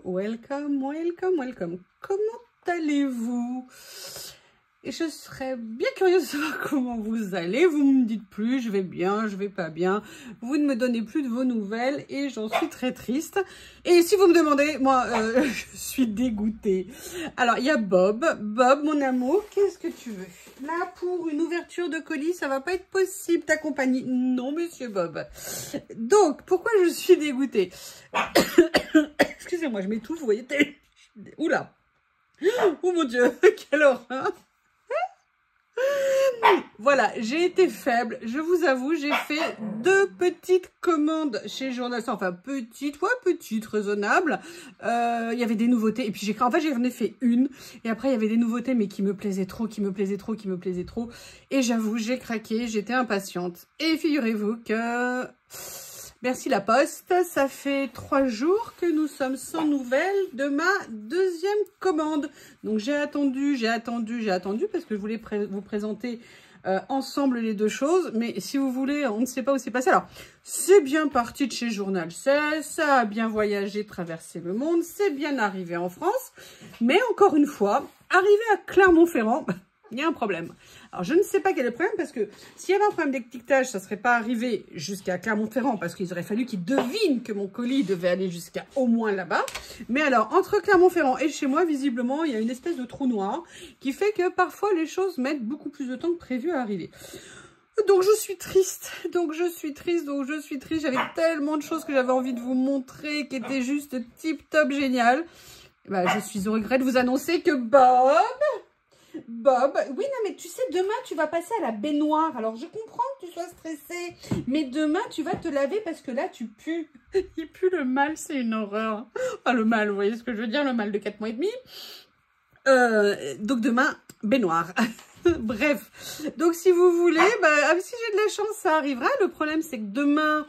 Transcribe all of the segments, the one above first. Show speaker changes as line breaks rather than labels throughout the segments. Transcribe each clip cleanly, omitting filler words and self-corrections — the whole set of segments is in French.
welcome, welcome, welcome. Comment allez-vous? Et je serais bien curieuse de savoir comment vous allez. Vous me dites plus, je vais bien, je vais pas bien. Vous ne me donnez plus de vos nouvelles et j'en suis très triste. Et si vous me demandez, moi, je suis dégoûtée. Alors, il y a Bob. Bob, mon amour, qu'est-ce que tu veux? Là, pour une ouverture de colis, ça va pas être possible, ta compagnie. Non, monsieur Bob. Donc, pourquoi je suis dégoûtée? Excusez-moi, je m'étouffe, vous voyez. Oula. Oh mon Dieu, quelle horreur. Voilà, j'ai été faible, je vous avoue, j'ai fait 2 petites commandes chez Journal, enfin petites, ouais, petites, raisonnables. Il y avait des nouveautés, et puis en fait j'en ai fait une, et après il y avait des nouveautés, mais qui me plaisaient trop, et j'avoue, j'ai craqué, j'étais impatiente. Et figurez-vous que... Merci la poste, ça fait 3 jours que nous sommes sans nouvelles de ma 2e commande. Donc j'ai attendu, parce que je voulais vous présenter ensemble les 2 choses. Mais si vous voulez, on ne sait pas où c'est passé. Alors, c'est bien parti de chez Journal 16, ça a bien voyagé, traversé le monde, c'est bien arrivé en France. Mais encore une fois, arrivé à Clermont-Ferrand... il y a un problème. Alors, je ne sais pas quel est le problème, parce que s'il y avait un problème d'étiquetage, ça ne serait pas arrivé jusqu'à Clermont-Ferrand, parce qu'il aurait fallu qu'ils devinent que mon colis devait aller jusqu'à au moins là-bas. Mais alors, entre Clermont-Ferrand et chez moi, visiblement, il y a une espèce de trou noir qui fait que parfois, les choses mettent beaucoup plus de temps que prévu à arriver. Donc, je suis triste. J'avais tellement de choses que j'avais envie de vous montrer, qui étaient juste tip-top génial. Bah, je suis au regret de vous annoncer que Bob, oui, non, mais tu sais, demain, tu vas passer à la baignoire. Alors, je comprends que tu sois stressée, mais demain, tu vas te laver parce que là, tu pues. Il pue le mal, c'est une horreur. Ah, le mal, vous voyez ce que je veux dire, le mal de 4 mois et demi. Donc, demain, baignoire. Bref, donc si vous voulez, si j'ai de la chance, ça arrivera. Le problème, c'est que demain,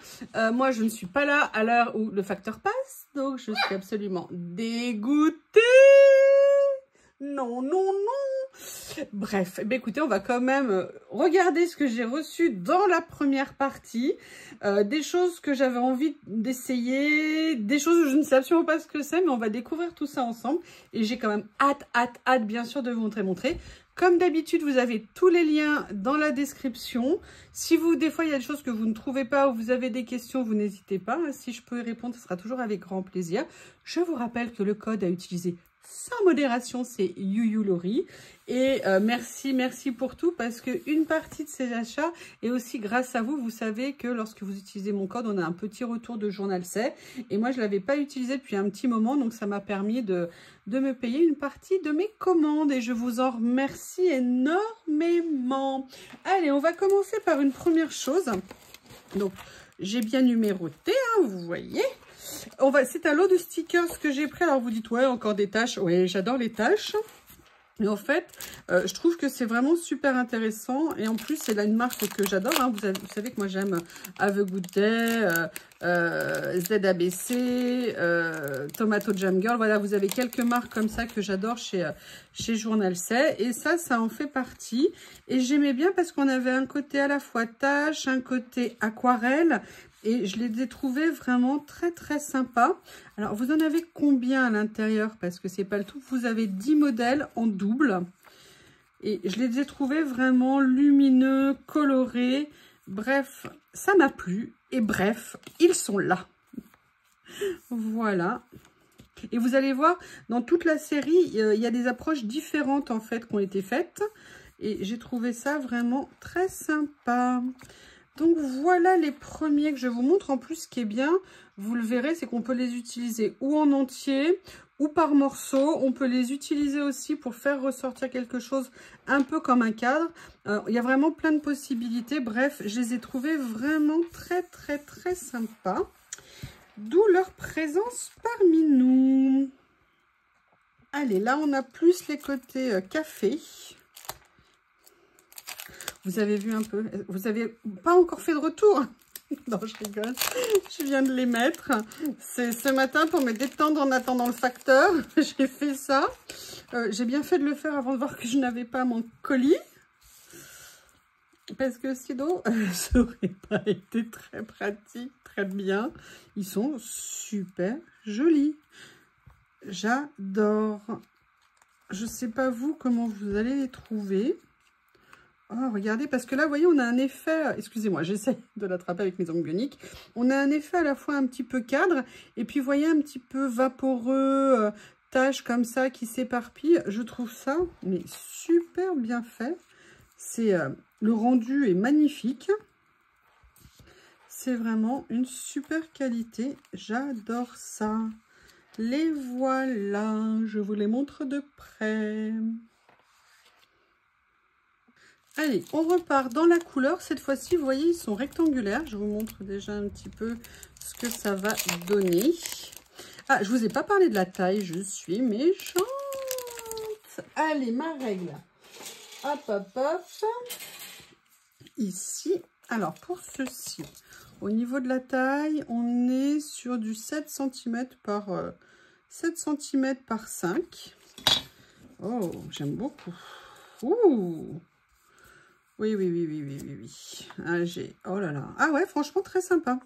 moi, je ne suis pas là à l'heure où le facteur passe. Donc, je suis absolument dégoûtée. Non, non, non. Bref, écoutez, on va quand même regarder ce que j'ai reçu dans la première partie. Des choses que j'avais envie d'essayer, des choses où je ne sais absolument pas ce que c'est, mais on va découvrir tout ça ensemble. Et j'ai quand même hâte, bien sûr, de vous montrer. Comme d'habitude, vous avez tous les liens dans la description. Si des fois, il y a des choses que vous ne trouvez pas ou vous avez des questions, vous n'hésitez pas. Si je peux y répondre, ce sera toujours avec grand plaisir. Je vous rappelle que le code à utiliser sans modération, c'est YuYuLaurie. Et merci pour tout, parce qu'une partie de ces achats est aussi grâce à vous. Vous savez que lorsque vous utilisez mon code, on a un petit retour de Journal 16. Et moi, je ne l'avais pas utilisé depuis un petit moment, donc ça m'a permis de me payer une partie de mes commandes. Et je vous en remercie énormément. Allez, on va commencer par une première chose. Donc, j'ai bien numéroté, hein, vous voyez. C'est un lot de stickers que j'ai pris. Alors, vous dites, ouais, encore des tâches. Oui, j'adore les tâches. Et en fait, je trouve que c'est vraiment super intéressant. Et en plus, c'est là une marque que j'adore. Hein. Vous savez que moi, j'aime Have a Good Day, ZABC, Tomato Jam Girl. Voilà, vous avez quelques marques comme ça que j'adore chez Journal 16. Et ça en fait partie. Et j'aimais bien parce qu'on avait un côté à la fois tâche, un côté aquarelle. Et je les ai trouvés vraiment très sympas. Alors, vous en avez combien à l'intérieur? Parce que c'est pas le tout. Vous avez 10 modèles en double. Et je les ai trouvés vraiment lumineux, colorés. Bref, ça m'a plu. Et bref, ils sont là. Voilà. Et vous allez voir, dans toute la série, il y a des approches différentes en fait qui ont été faites. Et j'ai trouvé ça vraiment très sympa. Donc voilà les premiers que je vous montre. En plus, ce qui est bien, vous le verrez, c'est qu'on peut les utiliser ou en entier ou par morceaux. On peut les utiliser aussi pour faire ressortir quelque chose un peu comme un cadre. Il y a vraiment plein de possibilités. Bref, je les ai trouvés vraiment très sympas. D'où leur présence parmi nous. Allez, là on a plus les côtés café. Vous avez vu un peu, vous n'avez pas encore fait de retour? Non, je rigole, je viens de les mettre. C'est ce matin pour me détendre en attendant le facteur. J'ai fait ça. J'ai bien fait de le faire avant de voir que je n'avais pas mon colis. Parce que sinon, ça n'aurait pas été très pratique, très bien. Ils sont super jolis. j'adore. Je sais pas vous comment vous allez les trouver. Oh, regardez, parce que là, vous voyez, on a un effet... Excusez-moi, j'essaie de l'attraper avec mes ongles bioniques. On a un effet à la fois un petit peu cadre, et puis, vous voyez, un petit peu vaporeux, taches comme ça qui s'éparpillent. Je trouve ça, mais super bien fait. C'est le rendu est magnifique. C'est vraiment une super qualité. J'adore ça. Les voilà, je vous les montre de près. Allez, on repart dans la couleur. Cette fois-ci, vous voyez, ils sont rectangulaires. Je vous montre déjà un petit peu ce que ça va donner. Ah, je vous ai pas parlé de la taille. Je suis méchante. Allez, ma règle. Hop, hop, hop. Ici. Alors, pour ceci, au niveau de la taille, on est sur du 7 cm par 7 cm par 5. Oh, j'aime beaucoup. Ouh! Oui, oui, oui, oui, oui, oui, oui. Ah, oh là là. Ah ouais, franchement, très sympa.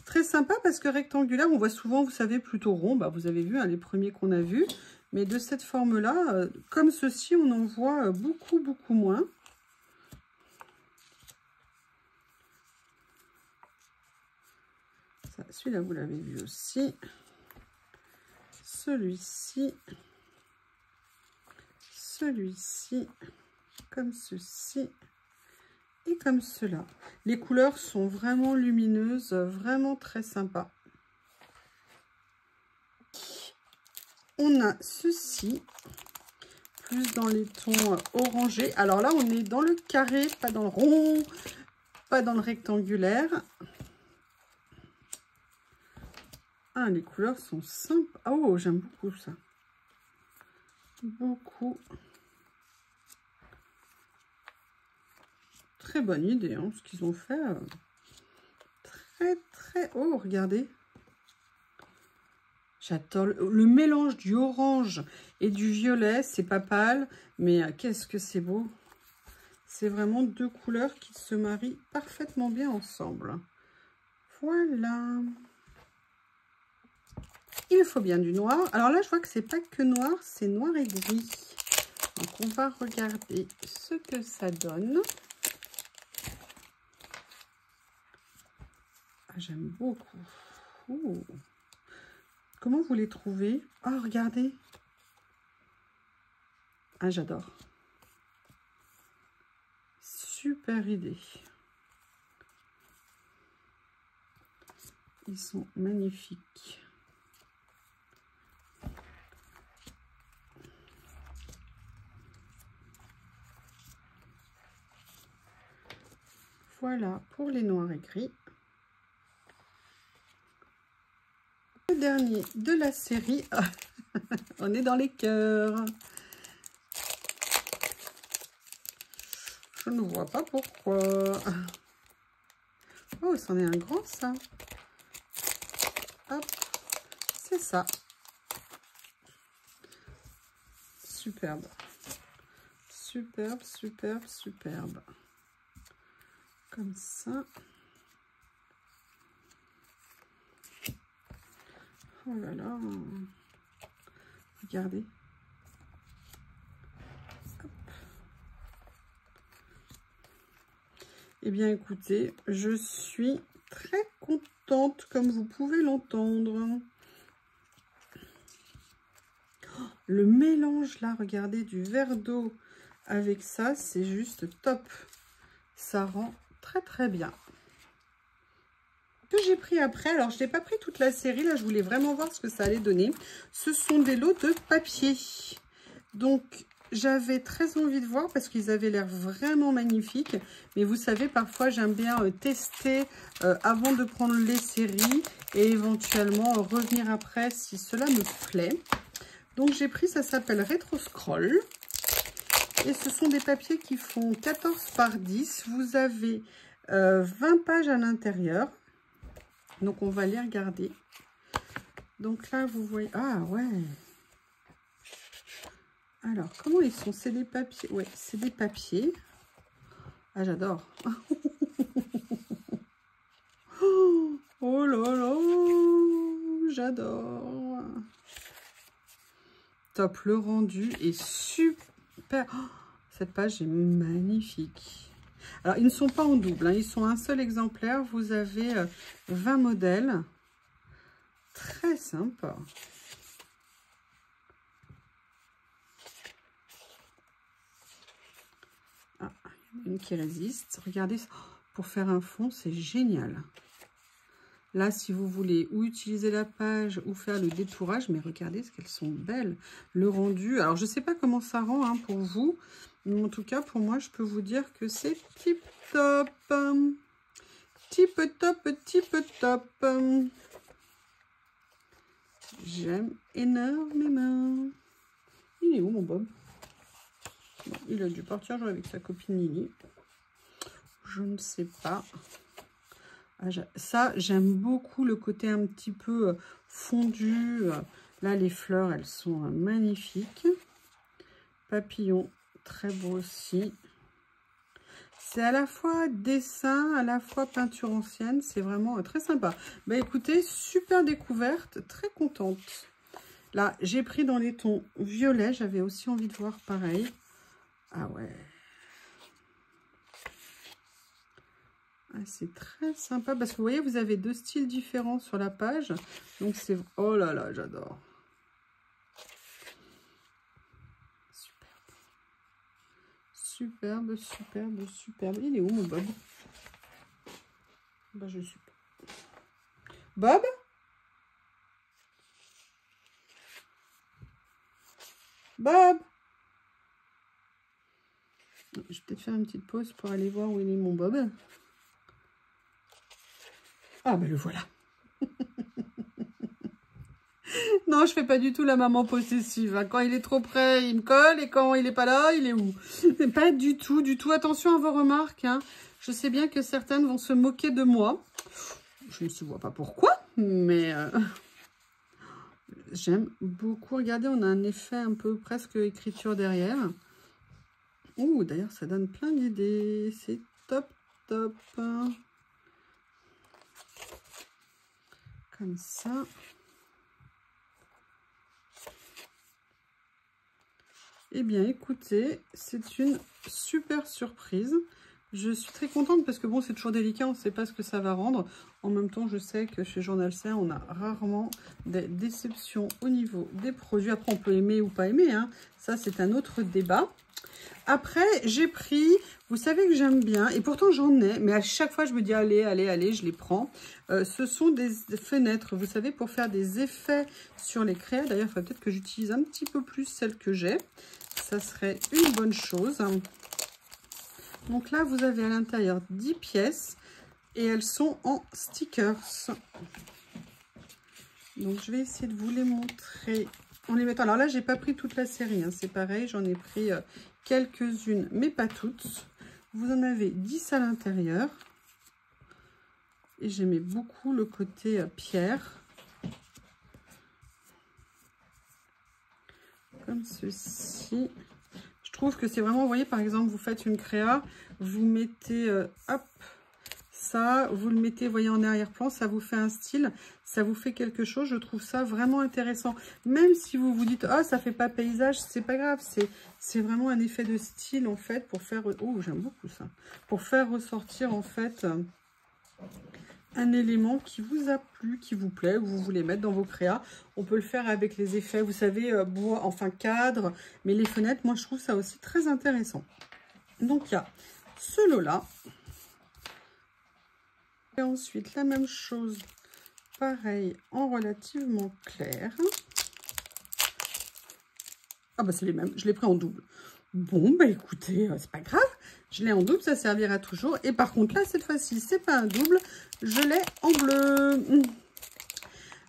Très sympa parce que rectangulaire, on voit souvent, vous savez, plutôt rond. Bah, vous avez vu, hein, les premiers qu'on a vus. Mais de cette forme-là, comme ceci, on en voit beaucoup, beaucoup moins. Celui-là, vous l'avez vu aussi. Celui-ci. Celui-ci. Comme ceci. Et comme cela. Les couleurs sont vraiment lumineuses, vraiment très sympa. On a ceci, plus dans les tons orangés. Alors là, on est dans le carré, pas dans le rond, pas dans le rectangulaire. Ah, les couleurs sont simples. Oh, j'aime beaucoup ça. Beaucoup. Très bonne idée, hein, ce qu'ils ont fait. Très, très... Oh, regardez. J'adore le mélange du orange et du violet. C'est pas pâle, mais qu'est-ce que c'est beau. C'est vraiment deux couleurs qui se marient parfaitement bien ensemble. Voilà. Il faut bien du noir. Alors là, je vois que c'est pas que noir, c'est noir et gris. Donc, on va regarder ce que ça donne. Ah, j'aime beaucoup. Ouh. Comment vous les trouvez? Oh, regardez. Ah, j'adore. Super idée. Ils sont magnifiques. Voilà pour les noirs et gris. Le dernier de la série. On est dans les cœurs. Je ne vois pas pourquoi. Oh, c'en est un grand, ça. Hop, c'est ça. Superbe. Superbe, superbe, superbe. Comme ça. Oh là là. Regardez. Hop. Eh bien, écoutez, je suis très contente, comme vous pouvez l'entendre. Oh, le mélange, là, regardez, du verre d'eau avec ça, c'est juste top. Ça rend très, très bien. Que j'ai pris après, alors je n'ai pas pris toute la série, là, je voulais vraiment voir ce que ça allait donner. Ce sont des lots de papier. Donc, j'avais très envie de voir parce qu'ils avaient l'air vraiment magnifiques. Mais vous savez, parfois, j'aime bien tester avant de prendre les séries et éventuellement revenir après si cela me plaît. Donc, j'ai pris, ça s'appelle Rétro Scroll. Et ce sont des papiers qui font 14 par 10. Vous avez 20 pages à l'intérieur. Donc, on va les regarder. Donc là, vous voyez... Ah, ouais. Alors, comment ils sont? C'est des papiers. Ouais, c'est des papiers. Ah, j'adore. Oh là là, j'adore. top. Le rendu est super. Oh, cette page est magnifique. Alors, ils ne sont pas en double, hein, ils sont un seul exemplaire. Vous avez 20 modèles. Très sympa. Ah, il y en a une qui résiste. Regardez, pour faire un fond, c'est génial. Là, si vous voulez ou utiliser la page ou faire le détourage, mais regardez ce qu'elles sont belles. Le rendu, alors je ne sais pas comment ça rend hein, pour vous, mais en tout cas, pour moi, je peux vous dire que c'est tip top. Tip top, tip top. J'aime énormément. Il est où mon Bob? Bon, il a dû partir jouer avec sa copine Lily. Je ne sais pas. Ah, ça, j'aime beaucoup le côté un petit peu fondu. Là, les fleurs, elles sont magnifiques. Papillon, très beau aussi. C'est à la fois dessin, à la fois peinture ancienne. C'est vraiment très sympa. Bah écoutez, super découverte, très contente. Là, j'ai pris dans les tons violets. J'avais aussi envie de voir pareil. Ah ouais. Ah, c'est très sympa parce que vous voyez, vous avez deux styles différents sur la page. Donc c'est... Oh là là, j'adore. Superbe. Superbe, superbe, superbe. Il est où mon Bob? Bah je suis pas. Bob? Bob? Je vais peut-être faire une petite pause pour aller voir où il est mon Bob. Ah ben le voilà. Non, je fais pas du tout la maman possessive. Hein. Quand il est trop près, il me colle. Et quand il est pas là, il est où? Pas du tout, du tout. Attention à vos remarques. Hein. Je sais bien que certaines vont se moquer de moi. Je ne sais pas pourquoi, mais j'aime beaucoup. Regardez, on a un effet un peu presque écriture derrière. Ouh, d'ailleurs, ça donne plein d'idées. C'est top, top. Comme ça. Eh bien, écoutez, c'est une super surprise. Je suis très contente parce que bon, c'est toujours délicat, on ne sait pas ce que ça va rendre. En même temps, je sais que chez Journal Serre, on a rarement des déceptions au niveau des produits. Après, on peut aimer ou pas aimer, hein. Ça, c'est un autre débat. Après, j'ai pris, vous savez que j'aime bien, et pourtant j'en ai, mais à chaque fois, je me dis, allez, allez, allez, je les prends. Ce sont des fenêtres, vous savez, pour faire des effets sur les créas. D'ailleurs, il faudrait peut-être que j'utilise un petit peu plus celles que j'ai. Ça serait une bonne chose. Donc là, vous avez à l'intérieur 10 pièces et elles sont en stickers. Donc, je vais essayer de vous les montrer en les mettant. Alors là, j'ai pas pris toute la série, hein, c'est pareil, j'en ai pris quelques-unes, mais pas toutes. Vous en avez 10 à l'intérieur. Et j'aimais beaucoup le côté pierre. Comme ceci. Je trouve que c'est vraiment, vous voyez, par exemple, vous faites une créa, vous mettez, hop, ça, vous le mettez, vous voyez, en arrière-plan, ça vous fait un style, ça vous fait quelque chose. Je trouve ça vraiment intéressant. Même si vous vous dites, oh, ça fait pas paysage, c'est pas grave, c'est vraiment un effet de style, en fait, pour faire, oh, j'aime beaucoup ça, pour faire ressortir, en fait, un élément qui vous a plu, qui vous plaît, que vous voulez mettre dans vos créas. On peut le faire avec les effets, vous savez, bois, enfin cadre, mais les fenêtres, moi je trouve ça aussi très intéressant. Donc il y a ce lot-là. Et ensuite la même chose, pareil, en relativement clair. Ah bah c'est les mêmes, je l'ai pris en double. Bon, bah écoutez, c'est pas grave. Je l'ai en double, ça servira toujours. Et par contre, là, cette fois-ci, c'est pas un double. Je l'ai en bleu.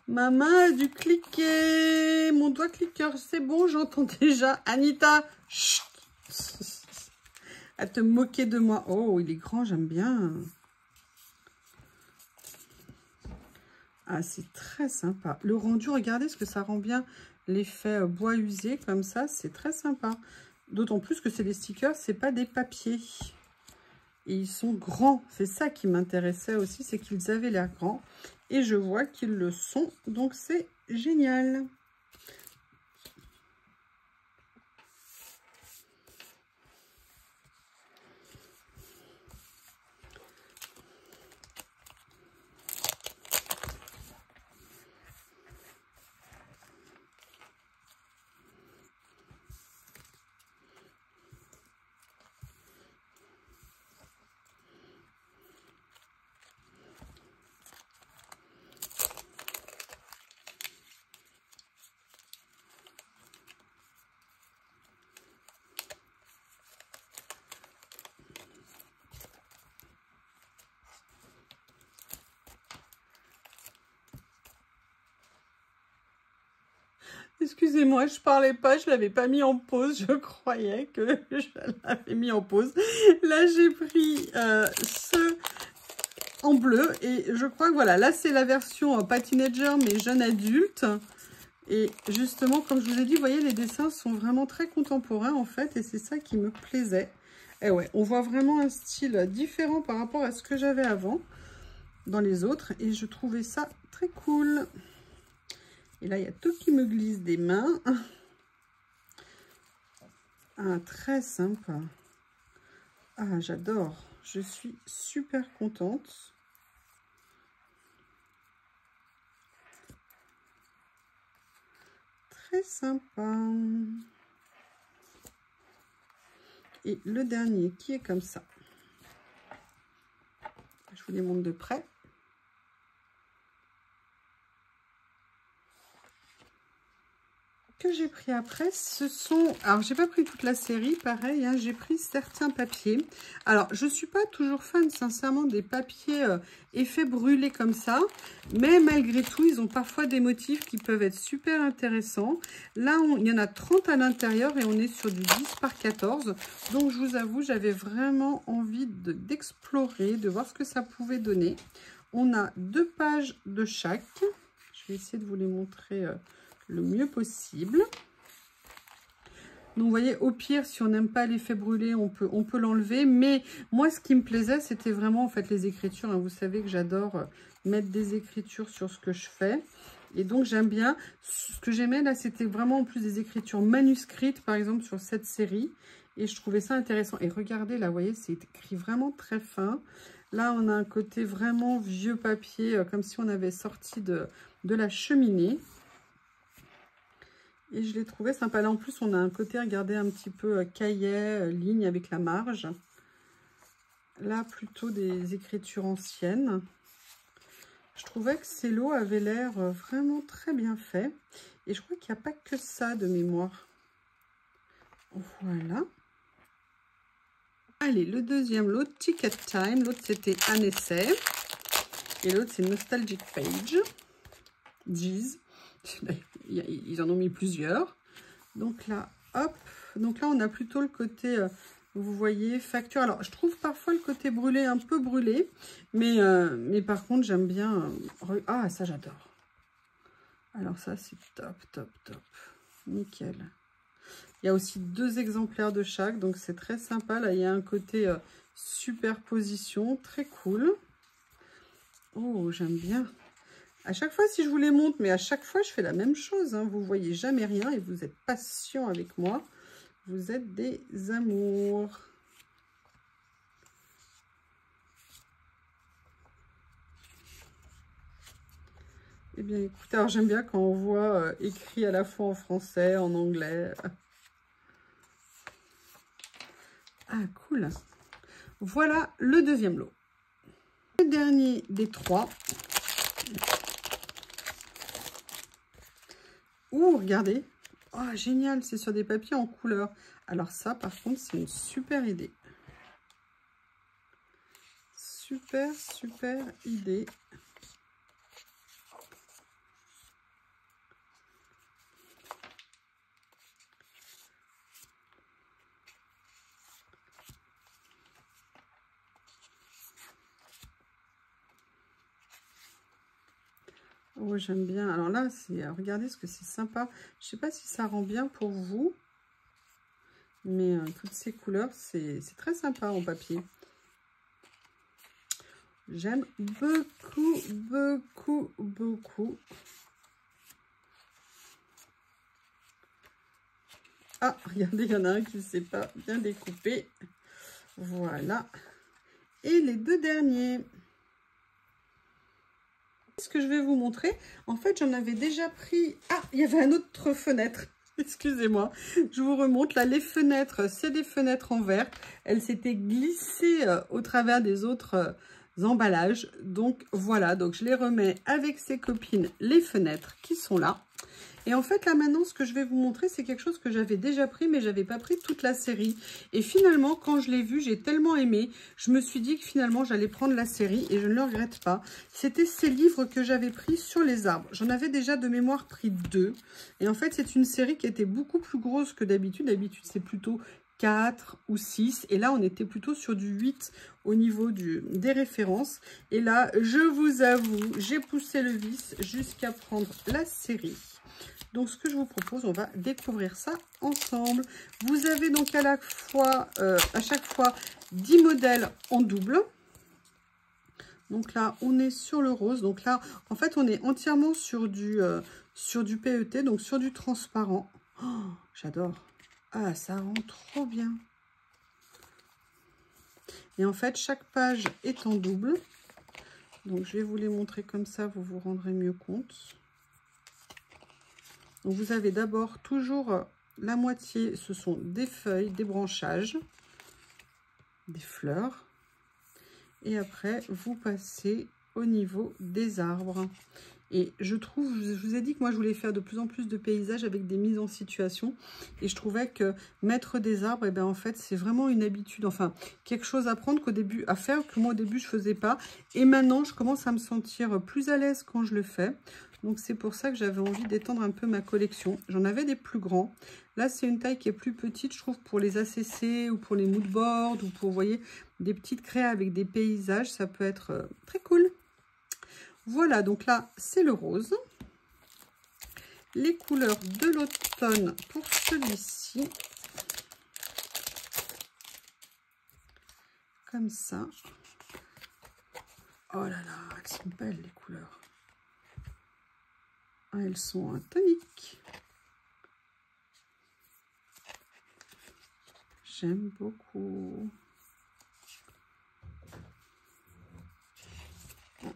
Ma main a dû cliquer. Mon doigt cliqueur, c'est bon, j'entends déjà. Anita, chut, à te moquer de moi. Oh, il est grand, j'aime bien. Ah, c'est très sympa. Le rendu, regardez ce que ça rend bien. L'effet bois usé, comme ça, c'est très sympa. D'autant plus que c'est des stickers, c'est pas des papiers. Et ils sont grands. C'est ça qui m'intéressait aussi, c'est qu'ils avaient l'air grands. Et je vois qu'ils le sont. Donc c'est génial. Excusez-moi, je parlais pas, je l'avais pas mis en pause. Je croyais que je l'avais mis en pause. Là, j'ai pris ce en bleu et je crois que voilà, là c'est la version pas teenager mais jeune adulte. Et justement, comme je vous ai dit, vous voyez, les dessins sont vraiment très contemporains en fait et c'est ça qui me plaisait. Et ouais, on voit vraiment un style différent par rapport à ce que j'avais avant dans les autres et je trouvais ça très cool. Et là, il y a tout qui me glisse des mains. Ah, très sympa. Ah, j'adore. Je suis super contente. Très sympa. Et le dernier qui est comme ça. Je vous les montre de près. Que j'ai pris après, ce sont... Alors, j'ai pas pris toute la série, pareil, hein, j'ai pris certains papiers. Alors, je suis pas toujours fan, sincèrement, des papiers effets brûlés comme ça. Mais malgré tout, ils ont parfois des motifs qui peuvent être super intéressants. Là, il y en a 30 à l'intérieur et on est sur du 10 par 14. Donc, je vous avoue, j'avais vraiment envie d'explorer, de voir ce que ça pouvait donner. On a 2 pages de chaque. Je vais essayer de vous les montrer... le mieux possible. Donc vous voyez, au pire, si on n'aime pas l'effet brûlé, on peut l'enlever. Mais moi, ce qui me plaisait, c'était vraiment en fait les écritures. Hein. Vous savez que j'adore mettre des écritures sur ce que je fais. Et donc j'aime bien. Ce que j'aimais là, c'était vraiment en plus des écritures manuscrites, par exemple sur cette série. Et je trouvais ça intéressant. Et regardez là, vous voyez, c'est écrit vraiment très fin. Là, on a un côté vraiment vieux papier, comme si on avait sorti de la cheminée. Et je l'ai trouvé sympa. Là, en plus, on a un côté, regardez, un petit peu cahier, ligne avec la marge. Là, plutôt des écritures anciennes. Je trouvais que ces lots avaient l'air vraiment très bien faits. Et je crois qu'il n'y a pas que ça de mémoire. Voilà. Allez, le deuxième lot, Ticket Time. L'autre, c'était un essai. Et l'autre, c'est Nostalgic Page. Jeez. Ils en ont mis plusieurs. Donc là, hop. Donc là, on a plutôt le côté, vous voyez, facture. Alors, je trouve parfois le côté brûlé un peu brûlé. Mais par contre, j'aime bien... Ah, ça, j'adore. Alors ça, c'est top, top, top. Nickel. Il y a aussi 2 exemplaires de chaque. Donc, c'est très sympa. Là, il y a un côté superposition. Très cool. Oh, j'aime bien. À chaque fois, si je vous les montre, mais à chaque fois, je fais la même chose. Hein. Vous ne voyez jamais rien et vous êtes patient avec moi. Vous êtes des amours. Eh bien, écoutez, alors j'aime bien quand on voit écrit à la fois en français, en anglais. Ah, cool. Voilà le deuxième lot. Le dernier des 3. Ouh, regardez. Oh, génial, c'est sur des papiers en couleur. Alors ça, par contre, c'est une super idée. Super, super idée. Oh, j'aime bien. Alors là, regardez ce que c'est sympa. Je ne sais pas si ça rend bien pour vous. Mais toutes ces couleurs, c'est très sympa en papier. J'aime beaucoup, beaucoup, beaucoup. Ah, regardez, il y en a un qui ne s'est pas bien découpé. Voilà. Et les 2 derniers. Ce que je vais vous montrer, en fait, j'en avais déjà pris... Ah, il y avait un autre fenêtre. Excusez-moi, je vous remonte. Là, les fenêtres, c'est des fenêtres en verre. Elles s'étaient glissées au travers des autres emballages. Donc, voilà. Donc, je les remets avec ses copines, les fenêtres qui sont là. Et en fait, là maintenant, ce que je vais vous montrer, c'est quelque chose que j'avais déjà pris, mais j'avais pas pris toute la série. Et finalement, quand je l'ai vu, j'ai tellement aimé. Je me suis dit que finalement, j'allais prendre la série et je ne le regrette pas. C'était ces livres que j'avais pris sur les arbres. J'en avais déjà de mémoire pris 2. Et en fait, c'est une série qui était beaucoup plus grosse que d'habitude. D'habitude, c'est plutôt 4 ou 6. Et là, on était plutôt sur du 8 au niveau des références. Et là, je vous avoue, j'ai poussé le vice jusqu'à prendre la série. Donc, ce que je vous propose, on va découvrir ça ensemble. Vous avez donc à chaque fois 10 modèles en double. Donc là, on est sur le rose. Donc là, en fait, on est entièrement sur du PET, donc sur du transparent. Oh, j'adore. Ah, ça rend trop bien. Et en fait, chaque page est en double. Donc, je vais vous les montrer comme ça, vous vous rendrez mieux compte. Donc, vous avez d'abord toujours la moitié, ce sont des feuilles, des branchages, des fleurs. Et après, vous passez au niveau des arbres. Et je trouve, je vous ai dit que moi, je voulais faire de plus en plus de paysages avec des mises en situation. Et je trouvais que mettre des arbres, eh bien, en fait, c'est vraiment une habitude. Enfin, quelque chose à prendre à faire, que moi, au début, je ne faisais pas. Et maintenant, je commence à me sentir plus à l'aise quand je le fais. Donc, c'est pour ça que j'avais envie d'étendre un peu ma collection. J'en avais des plus grands. Là, c'est une taille qui est plus petite, je trouve, pour les ACC ou pour les moodboards ou pour, vous voyez, des petites créas avec des paysages. Ça peut être très cool. Voilà, donc là, c'est le rose. Les couleurs de l'automne pour celui-ci. Comme ça. Oh là là, elles sont belles les couleurs. Ah, elles sont un tonique. J'aime beaucoup.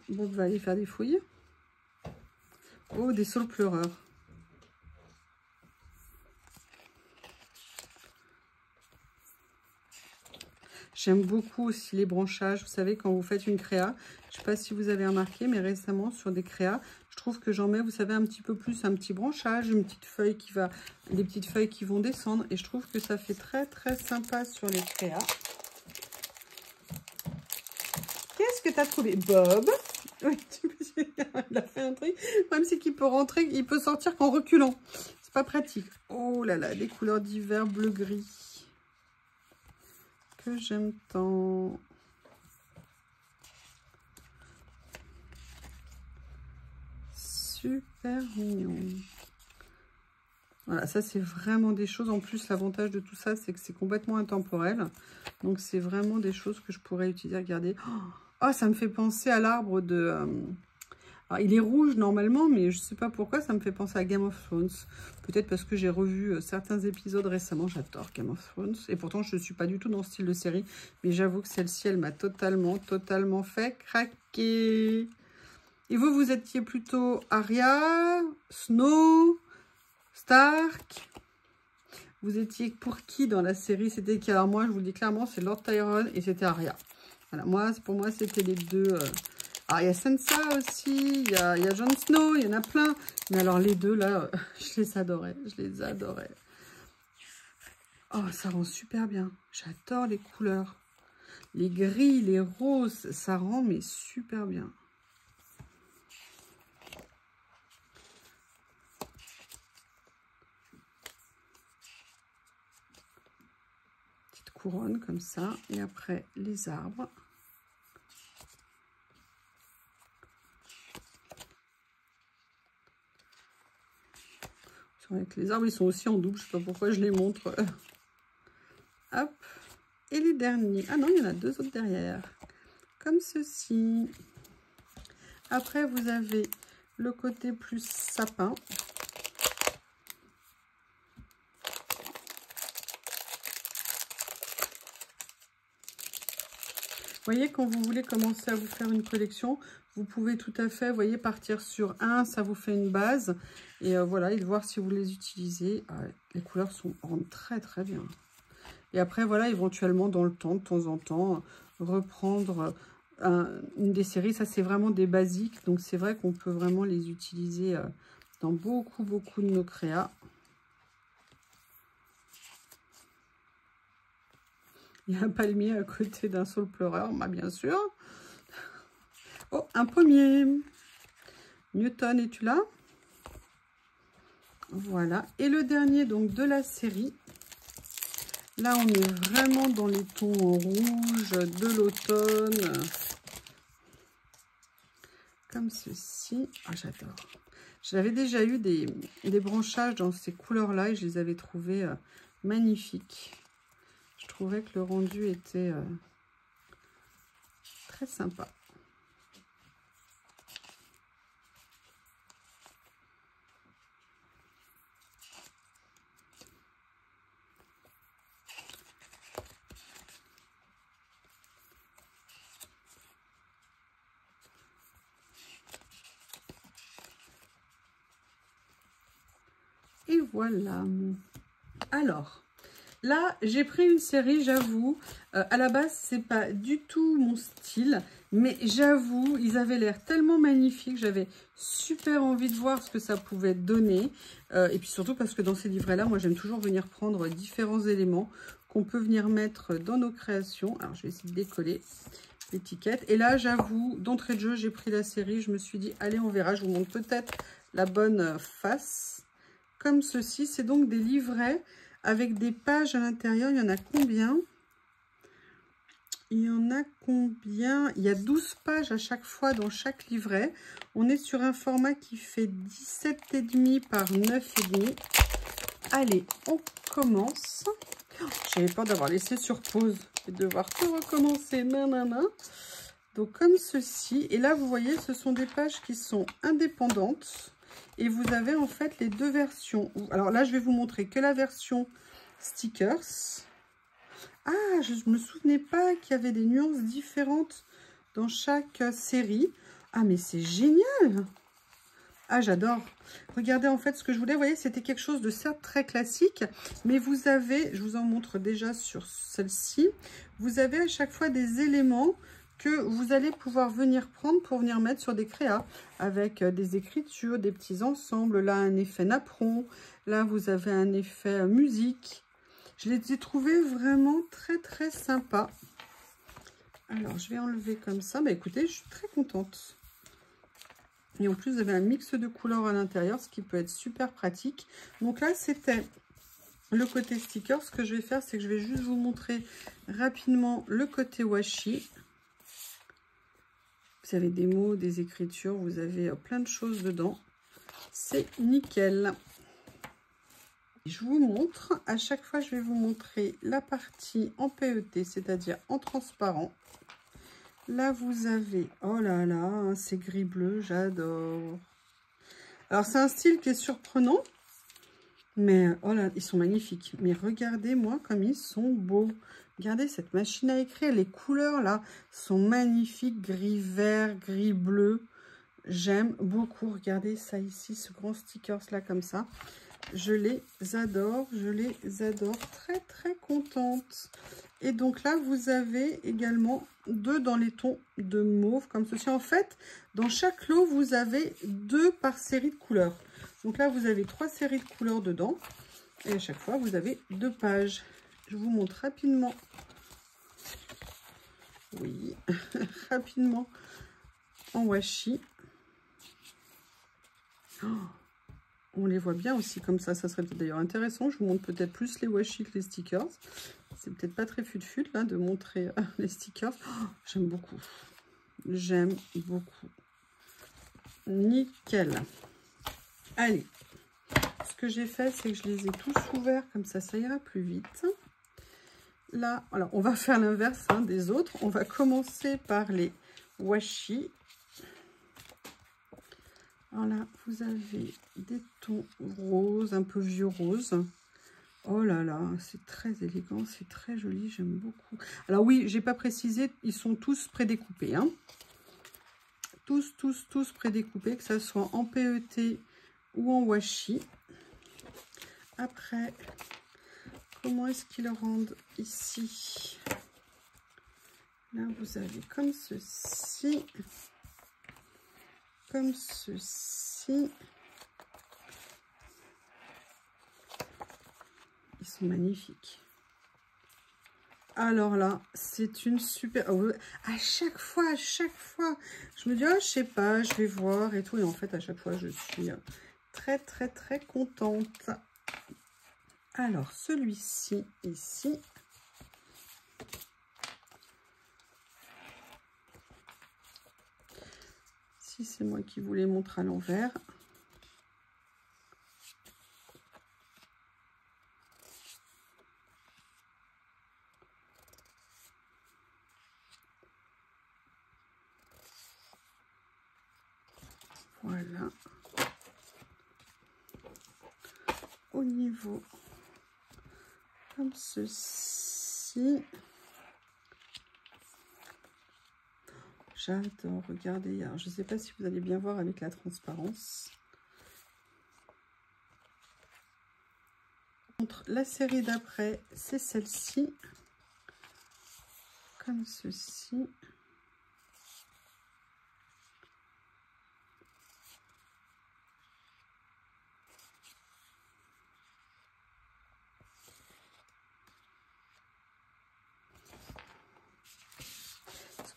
Bob va aller faire des fouilles. Oh, des saules pleureurs. J'aime beaucoup aussi les branchages. Vous savez, quand vous faites une créa, je ne sais pas si vous avez remarqué, mais récemment, sur des créas, je trouve que j'en mets, vous savez, un petit peu plus, un petit branchage, une petite feuille qui va, des petites feuilles qui vont descendre. Et je trouve que ça fait très, très sympa sur les créas. Qu'est-ce que tu as trouvé, Bob? Oui, il a fait un truc. Même si qu'il peut rentrer, il peut sortir qu'en reculant. C'est pas pratique. Oh là là, des couleurs d'hiver bleu-gris. Que j'aime tant. Super mignon. Voilà, ça c'est vraiment des choses. En plus, l'avantage de tout ça, c'est que c'est complètement intemporel. Donc, c'est vraiment des choses que je pourrais utiliser. Regardez. Oh, ça me fait penser à l'arbre de... Alors, il est rouge normalement, mais je ne sais pas pourquoi, ça me fait penser à Game of Thrones. Peut-être parce que j'ai revu certains épisodes récemment. J'adore Game of Thrones. Et pourtant, je ne suis pas du tout dans ce style de série. Mais j'avoue que celle-ci, elle m'a totalement fait craquer. Et vous, vous étiez plutôt Arya, Snow, Stark. Vous étiez pour qui dans la série? C'était qui? Alors moi, je vous le dis clairement, c'est Lord Tyrone et c'était Arya. Voilà, pour moi, c'était les deux. Alors, il y a Sansa aussi, il y a Jon Snow, il y en a plein. Mais alors, les deux, là, je les adorais. Je les adorais. Oh, ça rend super bien. J'adore les couleurs. Les gris, les roses, ça rend mais super bien. Petite couronne comme ça. Et après, les arbres. Avec les arbres, ils sont aussi en double. Je ne sais pas pourquoi je les montre. Hop. Et les derniers. Ah non, il y en a deux autres derrière. Comme ceci. Après, vous avez le côté plus sapin. Vous voyez, quand vous voulez commencer à vous faire une collection, vous pouvez tout à fait, vous voyez, partir sur un, ça vous fait une base. Et voilà, et de voir si vous les utilisez. Ah, les couleurs rendent très bien. Et après, voilà, éventuellement, dans le temps, de temps en temps, reprendre une des séries. Ça, c'est vraiment des basiques. Donc, c'est vrai qu'on peut vraiment les utiliser dans beaucoup de nos créas. Il y a un palmier à côté d'un saule pleureur, bah bien sûr. Oh, un pommier. Newton, es-tu là? Voilà. Et le dernier donc de la série. Là, on est vraiment dans les tons rouges de l'automne. Comme ceci. Ah, j'adore. J'avais déjà eu des branchages dans ces couleurs-là et je les avais trouvés magnifiques. Je trouvais que le rendu était très sympa. Et voilà. Alors, là, j'ai pris une série, j'avoue. À la base, c'est pas du tout mon style. Mais j'avoue, ils avaient l'air tellement magnifiques. J'avais super envie de voir ce que ça pouvait donner. Et puis surtout parce que dans ces livrets-là, moi, j'aime toujours venir prendre différents éléments qu'on peut venir mettre dans nos créations. Alors, je vais essayer de décoller l'étiquette. Et là, j'avoue, d'entrée de jeu, j'ai pris la série. Je me suis dit, allez, on verra. Je vous montre peut-être la bonne face. Comme ceci, c'est donc des livrets avec des pages à l'intérieur. Il y en a combien? Il y en a combien? Il y a 12 pages à chaque fois dans chaque livret. On est sur un format qui fait 17,5 par 9,5. Allez, on commence. J'avais peur d'avoir laissé sur pause et de devoir tout recommencer. Nanana. Donc comme ceci. Et là, vous voyez, ce sont des pages qui sont indépendantes. Et vous avez en fait les deux versions. Alors là, je vais vous montrer que la version stickers. Ah, je ne me souvenais pas qu'il y avait des nuances différentes dans chaque série. Ah, mais c'est génial! Ah, j'adore. Regardez, en fait, ce que je voulais, vous voyez, c'était quelque chose de certes très classique, mais vous avez, je vous en montre déjà sur celle-ci, vous avez à chaque fois des éléments que vous allez pouvoir venir prendre pour venir mettre sur des créas, avec des écritures, des petits ensembles. Là, un effet napperon. Là, vous avez un effet musique. Je les ai trouvés vraiment très sympas. Alors, je vais enlever comme ça. Bah, écoutez, je suis très contente. Et en plus, vous avez un mix de couleurs à l'intérieur, ce qui peut être super pratique. Donc là, c'était le côté sticker. Ce que je vais faire, c'est que je vais juste vous montrer rapidement le côté washi. Vous avez des mots, des écritures, vous avez plein de choses dedans. C'est nickel. Je vous montre, à chaque fois, je vais vous montrer la partie en PET, c'est-à-dire en transparent. Là, vous avez, oh là là, hein, c'est gris-bleu, j'adore. Alors, c'est un style qui est surprenant, mais oh là, ils sont magnifiques. Mais regardez-moi comme ils sont beaux. Regardez cette machine à écrire, les couleurs là sont magnifiques, gris-vert, gris-bleu. J'aime beaucoup. Regardez ça ici, ce grand stickers là comme ça. Je les adore, très contente. Et donc là, vous avez également deux dans les tons de mauve, comme ceci. En fait, dans chaque lot, vous avez 2 par série de couleurs. Donc là, vous avez 3 séries de couleurs dedans. Et à chaque fois, vous avez 2 pages. Je vous montre rapidement. Oui, rapidement en washi. Oh, on les voit bien aussi comme ça serait d'ailleurs intéressant. Je vous montre peut-être plus les washi que les stickers. C'est peut-être pas très fut-fut là de montrer les stickers. Oh, j'aime beaucoup. J'aime beaucoup. Nickel. Allez. Ce que j'ai fait, c'est que je les ai tous ouverts. Comme ça ira plus vite. Là, alors on va faire l'inverse hein, des autres. On va commencer par les washi. Alors là, vous avez des tons roses, un peu vieux rose. Oh là là, c'est très élégant, c'est très joli, j'aime beaucoup. Alors oui, j'ai pas précisé, ils sont tous prédécoupés. Hein. Tous prédécoupés, que ça soit en PET ou en washi. Après, comment est-ce qu'ils le rendent ici? Là, vous avez comme ceci. Comme ceci. Ils sont magnifiques. Alors là, c'est une super... Oh, à chaque fois, je me dis, oh, je sais pas, je vais voir et tout. Et en fait, à chaque fois, je suis très, très, très contente. Alors, celui-ci, ici. Si c'est moi qui vous les montre à l'envers. Voilà. Au niveau, comme ceci. J'adore, regardez. Alors, je ne sais pas si vous allez bien voir avec la transparence. La série d'après, c'est celle-ci. Comme ceci.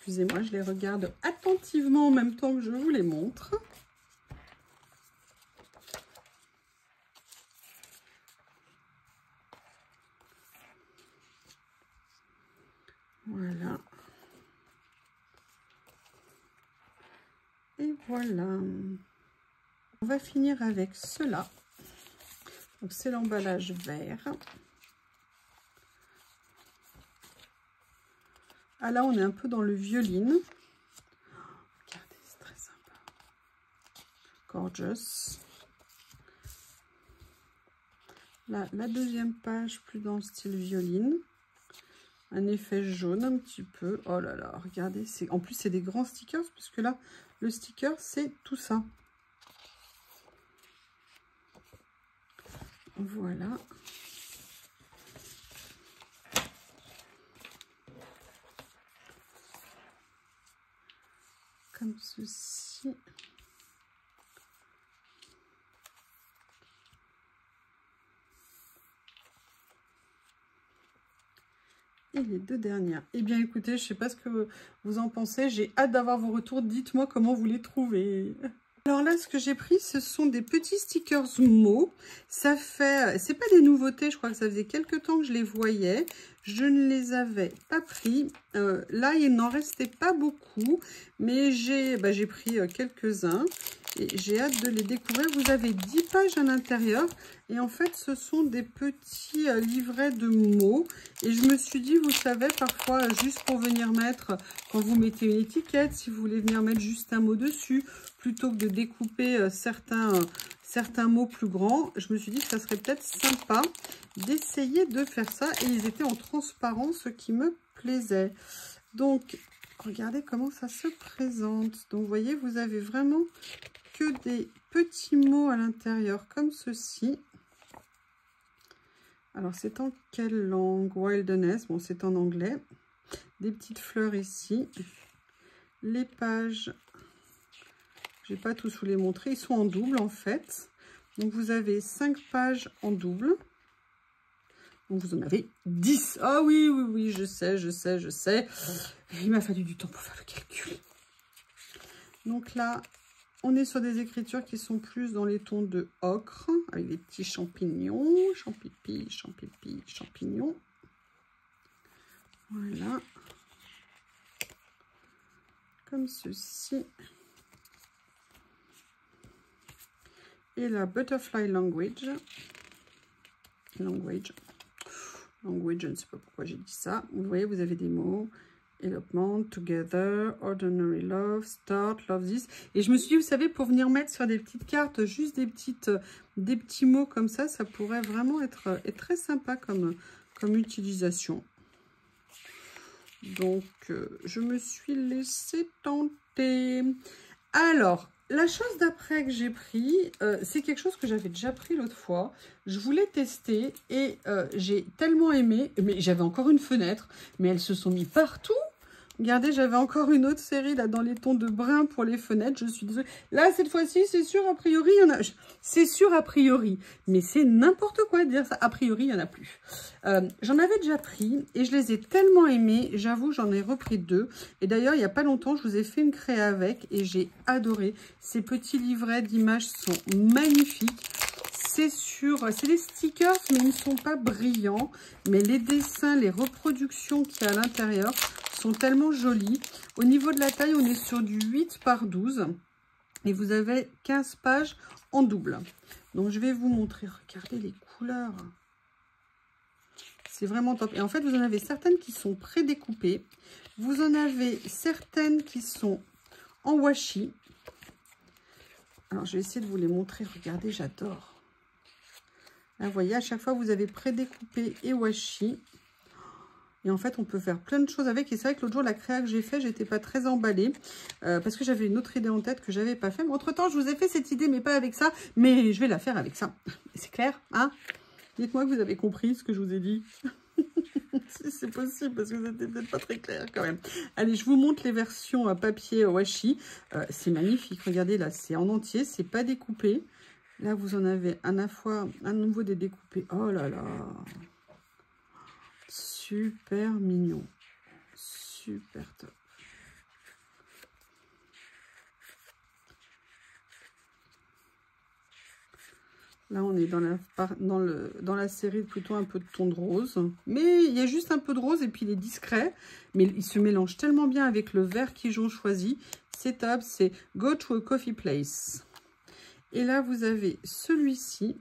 Excusez-moi, je les regarde attentivement en même temps que je vous les montre. Voilà. Et voilà. On va finir avec cela. Donc c'est l'emballage vert. Ah là, on est un peu dans le violine. Regardez, c'est très sympa. Gorgeous. Là, la deuxième page, plus dans le style violine. Un effet jaune un petit peu. Oh là là, regardez. En plus, c'est des grands stickers, parce que là, le sticker, c'est tout ça. Voilà. Comme ceci. Et les deux dernières. Eh bien, écoutez, je ne sais pas ce que vous en pensez. J'ai hâte d'avoir vos retours. Dites-moi comment vous les trouvez. Alors là, ce que j'ai pris, ce sont des petits stickers mots. Ça fait... C'est pas des nouveautés. Je crois que ça faisait quelques temps que je les voyais. Je ne les avais pas pris. Là, il n'en restait pas beaucoup. Mais j'ai pris quelques-uns. Et j'ai hâte de les découvrir. Vous avez 10 pages à l'intérieur. Et en fait, ce sont des petits livrets de mots. Et je me suis dit, vous savez, parfois, juste pour venir mettre, quand vous mettez une étiquette, si vous voulez venir mettre juste un mot dessus, plutôt que de découper certains mots plus grands, je me suis dit que ça serait peut-être sympa d'essayer de faire ça. Et ils étaient en transparent, ce qui me plaisait. Donc, regardez comment ça se présente. Donc, vous voyez, vous avez vraiment que des petits mots à l'intérieur, comme ceci. Alors, c'est en quelle langue? Wilderness, bon, c'est en anglais. Des petites fleurs ici. Les pages, je n'ai pas tous vous les montrer. Ils sont en double, en fait. Donc, vous avez 5 pages en double. Donc, vous en avez 10. Ah oui, oui, oui, je sais. Il m'a fallu du temps pour faire le calcul. Donc là, on est sur des écritures qui sont plus dans les tons de ocre, avec des petits champignons, champignons. Voilà. Comme ceci. Et la Butterfly Language. Language, je ne sais pas pourquoi j'ai dit ça. Vous voyez, vous avez des mots. Elopement, together, ordinary love, start, love this. Et je me suis dit, vous savez, pour venir mettre sur des petites cartes, juste des petits mots comme ça, ça pourrait vraiment être très sympa comme utilisation. Donc, je me suis laissée tenter. Alors, la chose d'après que j'ai pris, c'est quelque chose que j'avais déjà pris l'autre fois. Je voulais tester et j'ai tellement aimé, mais j'avais encore une fenêtre, mais elles se sont mis partout. Regardez, j'avais encore une autre série là dans les tons de brun pour les fenêtres. Je suis désolée. Là, cette fois-ci, c'est sûr, a priori, il y en a. C'est sûr, a priori. Mais c'est n'importe quoi de dire ça. A priori, il n'y en a plus. J'en avais déjà pris et je les ai tellement aimés. J'avoue, j'en ai repris 2. Et d'ailleurs, il n'y a pas longtemps, je vous ai fait une créa avec et j'ai adoré. Ces petits livrets d'images sont magnifiques. C'est sûr, c'est des stickers, mais ils ne sont pas brillants. Mais les dessins, les reproductions qu'il y a à l'intérieur sont tellement jolis. Au niveau de la taille, on est sur du 8 par 12. Et vous avez 15 pages en double. Donc, je vais vous montrer. Regardez les couleurs. C'est vraiment top. Et en fait, vous en avez certaines qui sont pré-découpées. Vous en avez certaines qui sont en washi. Alors, je vais essayer de vous les montrer. Regardez, j'adore. Là, vous voyez, à chaque fois, vous avez pré-découpé et washi. Et en fait, on peut faire plein de choses avec. Et c'est vrai que l'autre jour, la créa que j'ai fait, j'étais pas très emballée. Parce que j'avais une autre idée en tête que j'avais pas fait. Mais entre-temps, je vous ai fait cette idée, mais pas avec ça. Mais je vais la faire avec ça. C'est clair, hein? Dites-moi que vous avez compris ce que je vous ai dit. Si c'est possible, parce que c'était peut-être pas très clair quand même. Allez, je vous montre les versions à papier washi. C'est magnifique. Regardez, là, c'est en entier. C'est pas découpé. Là, vous en avez à la fois un nouveau des découpés. Oh là là! Super mignon. Super top. Là, on est dans la série plutôt un peu de ton de rose. Mais il y a juste un peu de rose et puis il est discret. Mais il se mélange tellement bien avec le vert qu'ils ont choisi. C'est top, c'est Go to a Coffee Place. Et là, vous avez celui-ci.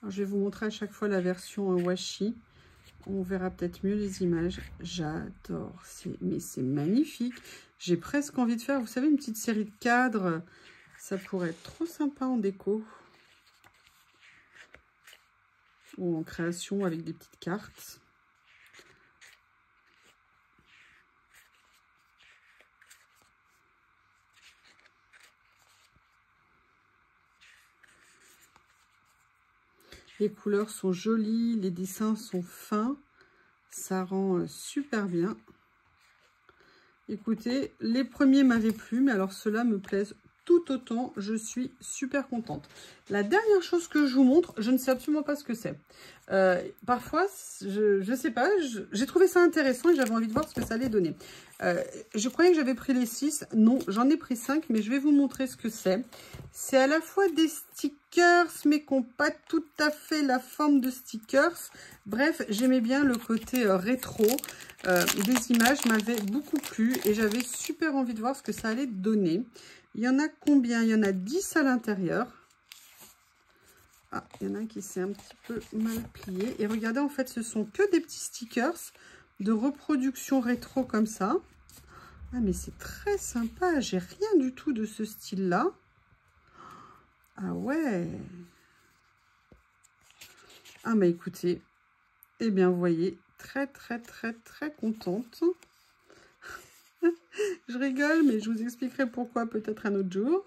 Je vais vous montrer à chaque fois la version washi. On verra peut-être mieux les images. J'adore. Mais c'est magnifique. J'ai presque envie de faire, vous savez, une petite série de cadres. Ça pourrait être trop sympa en déco. Ou en création avec des petites cartes. Les couleurs sont jolies, les dessins sont fins. Ça rend super bien. Écoutez, les premiers m'avaient plu, mais alors ceux-là me plaisent tout autant. Je suis super contente. La dernière chose que je vous montre, je ne sais absolument pas ce que c'est. Parfois, je ne sais pas, j'ai trouvé ça intéressant et j'avais envie de voir ce que ça allait donner. Je croyais que j'avais pris les 6. Non, j'en ai pris 5, mais je vais vous montrer ce que c'est. C'est à la fois des stickers, mais qui n'ont pas tout à fait la forme de stickers. Bref, j'aimais bien le côté rétro. Des images m'avaient beaucoup plu et j'avais super envie de voir ce que ça allait donner. Il y en a combien? Il y en a 10 à l'intérieur. Ah, il y en a un qui s'est un petit peu mal plié. Et regardez, en fait, ce sont que des petits stickers de reproduction rétro comme ça. Ah, mais c'est très sympa. J'ai rien du tout de ce style-là. Ah ouais. Ah, bah écoutez. Eh bien, vous voyez, très contente. Je rigole, mais je vous expliquerai pourquoi peut-être un autre jour.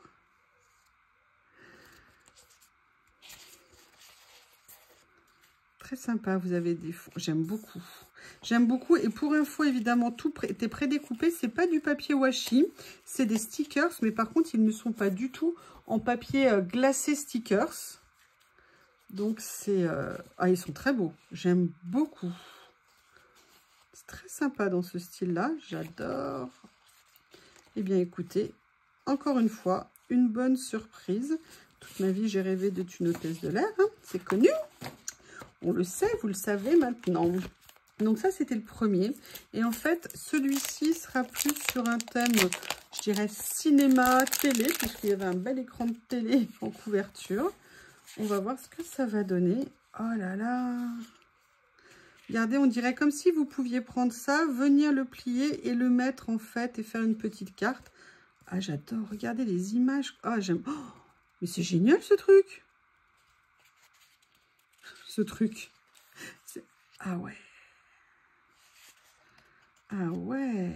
Très sympa, vous avez des fonds. J'aime beaucoup. J'aime beaucoup. Et pour info, évidemment, tout était prédécoupé. C'est pas du papier washi, c'est des stickers. Mais par contre, ils ne sont pas du tout en papier glacé stickers. Donc, c'est... Ah, ils sont très beaux. J'aime beaucoup. C'est très sympa dans ce style-là. J'adore. Eh bien, écoutez, encore une fois, une bonne surprise. Toute ma vie, j'ai rêvé d'être une hôtesse de l'air. Hein, c'est connu. On le sait, vous le savez maintenant. Donc ça, c'était le premier. Et en fait, celui-ci sera plus sur un thème, je dirais, cinéma, télé, puisqu'il y avait un bel écran de télé en couverture. On va voir ce que ça va donner. Oh là là! Regardez, on dirait comme si vous pouviez prendre ça, venir le plier et le mettre en fait et faire une petite carte. Ah, j'adore. Regardez les images. Ah, j'aime. Oh, mais c'est génial ce truc! Ce truc. Ah ouais. Ah ouais.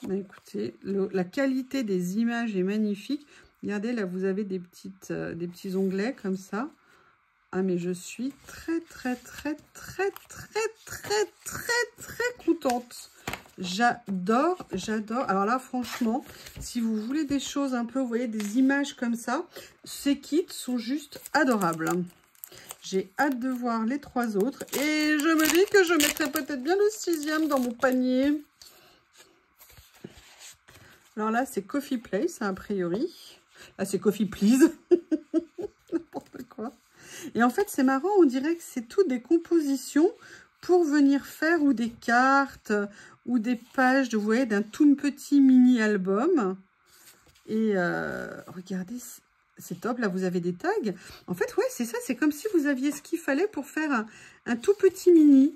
Bah, écoutez, la qualité des images est magnifique. Regardez, là, vous avez des petits onglets comme ça. Ah, mais je suis très contente. J'adore, j'adore. Alors là, franchement, si vous voulez des choses un peu, vous voyez, des images comme ça, ces kits sont juste adorables. J'ai hâte de voir les 3 autres. Et je me dis que je mettrai peut-être bien le 6e dans mon panier. Alors là, c'est Coffee Place, a priori. Là, c'est Coffee Please. N'importe quoi. Et en fait, c'est marrant, on dirait que c'est tout des compositions pour venir faire ou des cartes ou des pages, vous voyez, d'un tout petit mini-album. Et regardez, c'est top. Là, vous avez des tags. En fait, ouais, c'est ça. C'est comme si vous aviez ce qu'il fallait pour faire un tout petit mini.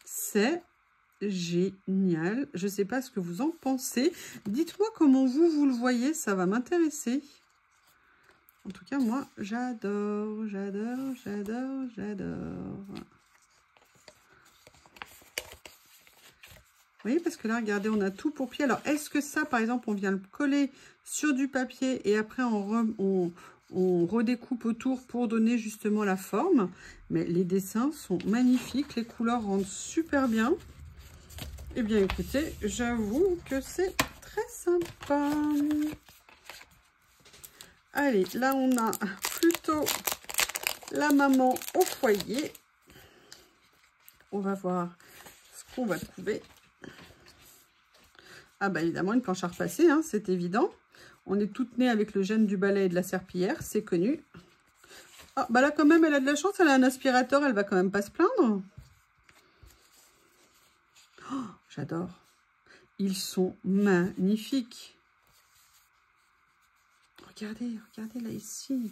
C'est génial. Je ne sais pas ce que vous en pensez. Dites-moi comment vous le voyez. Ça va m'intéresser. En tout cas, moi, j'adore, j'adore, j'adore, j'adore. Vous voyez, parce que là, regardez, on a tout pour pied. Alors, est-ce que ça, par exemple, on vient le coller sur du papier et après, on redécoupe autour pour donner justement la forme? Mais les dessins sont magnifiques. Les couleurs rendent super bien. Eh bien, écoutez, j'avoue que c'est très sympa. Allez, là, on a plutôt la maman au foyer. On va voir ce qu'on va trouver. Ah bah évidemment, une planche à repasser, hein, c'est évident. On est toutes nées avec le gène du balai et de la serpillière, c'est connu. Ah bah là quand même, elle a de la chance, elle a un aspirateur, elle va quand même pas se plaindre. Oh, j'adore. Ils sont magnifiques. Regardez, regardez là ici.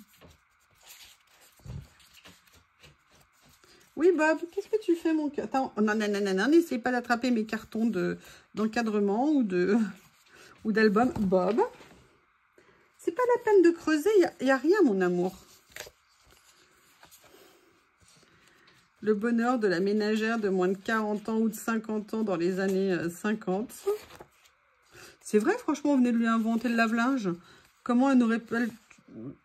Oui, Bob, qu'est-ce que tu fais, mon cœur? Attends, non, n'essaye pas d'attraper mes cartons d'encadrement ou d'album. Bob, c'est pas la peine de creuser, il n'y a rien, mon amour. Le bonheur de la ménagère de moins de 40 ans ou de 50 ans dans les années 50. C'est vrai, franchement, on venait de lui inventer le lave-linge. Comment elle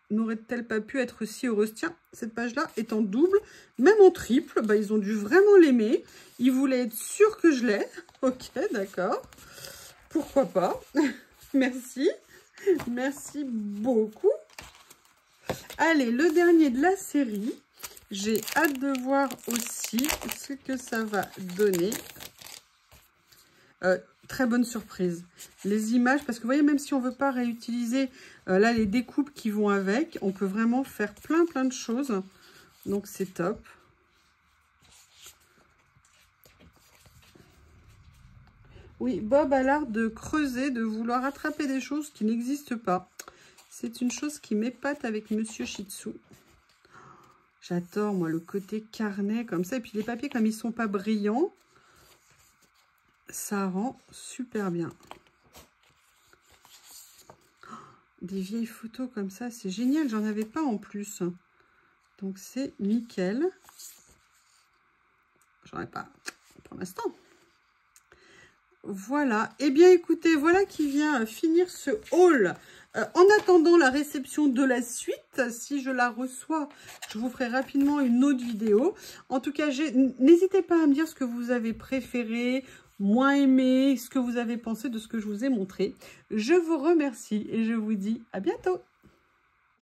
n'aurait-elle pas pu être si heureuse? Tiens, cette page-là est en double, même en triple. Bah, ils ont dû vraiment l'aimer. Ils voulaient être sûrs que je l'ai. Ok, d'accord. Pourquoi pas? Merci. Merci beaucoup. Allez, le dernier de la série. J'ai hâte de voir aussi ce que ça va donner. Très bonne surprise. Les images, parce que vous voyez, même si on ne veut pas réutiliser là les découpes qui vont avec, on peut vraiment faire plein de choses. Donc c'est top. Oui, Bob a l'art de creuser, de vouloir attraper des choses qui n'existent pas. C'est une chose qui m'épate avec Monsieur Shih Tzu. J'adore, moi, le côté carnet comme ça. Et puis les papiers, comme ils ne sont pas brillants, ça rend super bien. Des vieilles photos comme ça, c'est génial. J'en avais pas en plus. Donc, c'est nickel. J'en ai pas pour l'instant. Voilà. Eh bien, écoutez, voilà qui vient finir ce haul. En attendant la réception de la suite, si je la reçois, je vous ferai rapidement une autre vidéo. En tout cas, n'hésitez pas à me dire ce que vous avez préféré, moins aimé, ce que vous avez pensé de ce que je vous ai montré. Je vous remercie et je vous dis à bientôt.